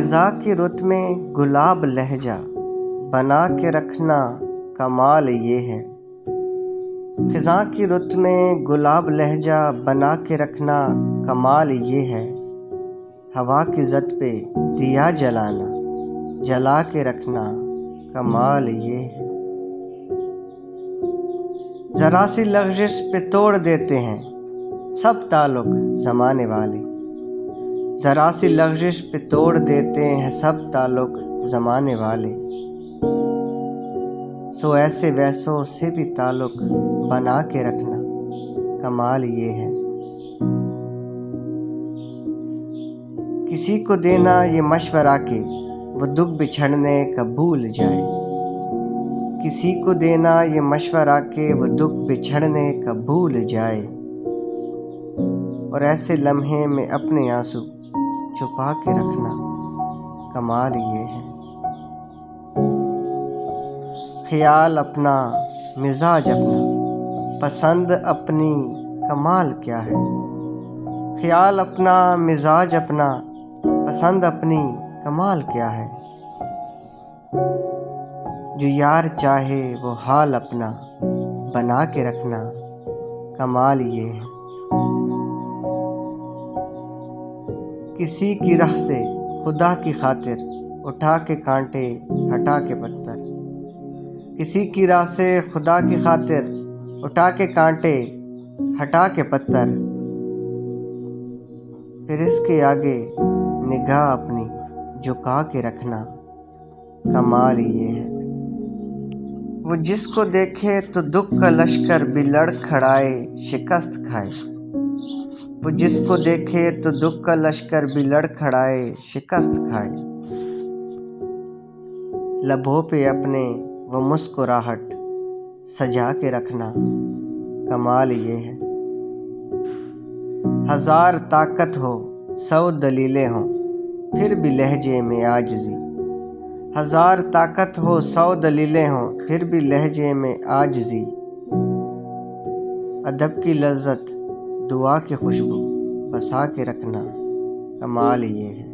خزاں کی رت میں گلاب لہجہ بنا کے رکھنا کمال یہ ہے۔ خزاں کی رت میں گلاب لہجہ بنا کے رکھنا کمال یہ ہے۔ ہوا کی زد پہ دیا جلانا جلا کے رکھنا کمال یہ ہے۔ ذرا سی لغزش پہ توڑ دیتے ہیں سب تعلق زمانے والے، ذرا سی لغزش پہ توڑ دیتے ہیں سب تعلق زمانے والے، سو ایسے ویسوں سے بھی تعلق بنا کے رکھنا کمال یہ ہے۔ کسی کو دینا یہ مشورہ کہ وہ دکھ بچھڑنے کا بھول جائے، کسی کو دینا یہ مشورہ کہ وہ دکھ بچھڑنے کا بھول جائے، اور ایسے لمحے میں اپنے آنسو چھپا کے رکھنا کمال یہ ہے۔ خیال اپنا مزاج اپنا پسند اپنی کمال کیا ہے، خیال اپنا مزاج اپنا پسند اپنی کمال کیا ہے، جو یار چاہے وہ حال اپنا بنا کے رکھنا کمال یہ ہے۔ کسی کی راہ سے خدا کی خاطر اٹھا کے کانٹے ہٹا کے پتھر، کسی کی راہ سے خدا کی خاطر اٹھا کے کانٹے ہٹا کے پتھر، پھر اس کے آگے نگاہ اپنی جھکا کے رکھنا کمال یہ ہے۔ وہ جس کو دیکھے تو دکھ کا لشکر بھی لڑ کھڑائے شکست کھائے، وہ جس کو دیکھے تو دکھ کا لشکر بھی لڑ کھڑائے شکست کھائے، لبوں پہ اپنے وہ مسکراہٹ سجا کے رکھنا کمال یہ ہے۔ ہزار طاقت ہو 100 دلیلیں ہوں پھر بھی لہجے میں عاجزی، ہزار طاقت ہو 100 دلیلیں ہوں پھر بھی لہجے میں عاجزی، ادب کی لذت دعا کی خوشبو بسا کے رکھنا کمال یہ ہے۔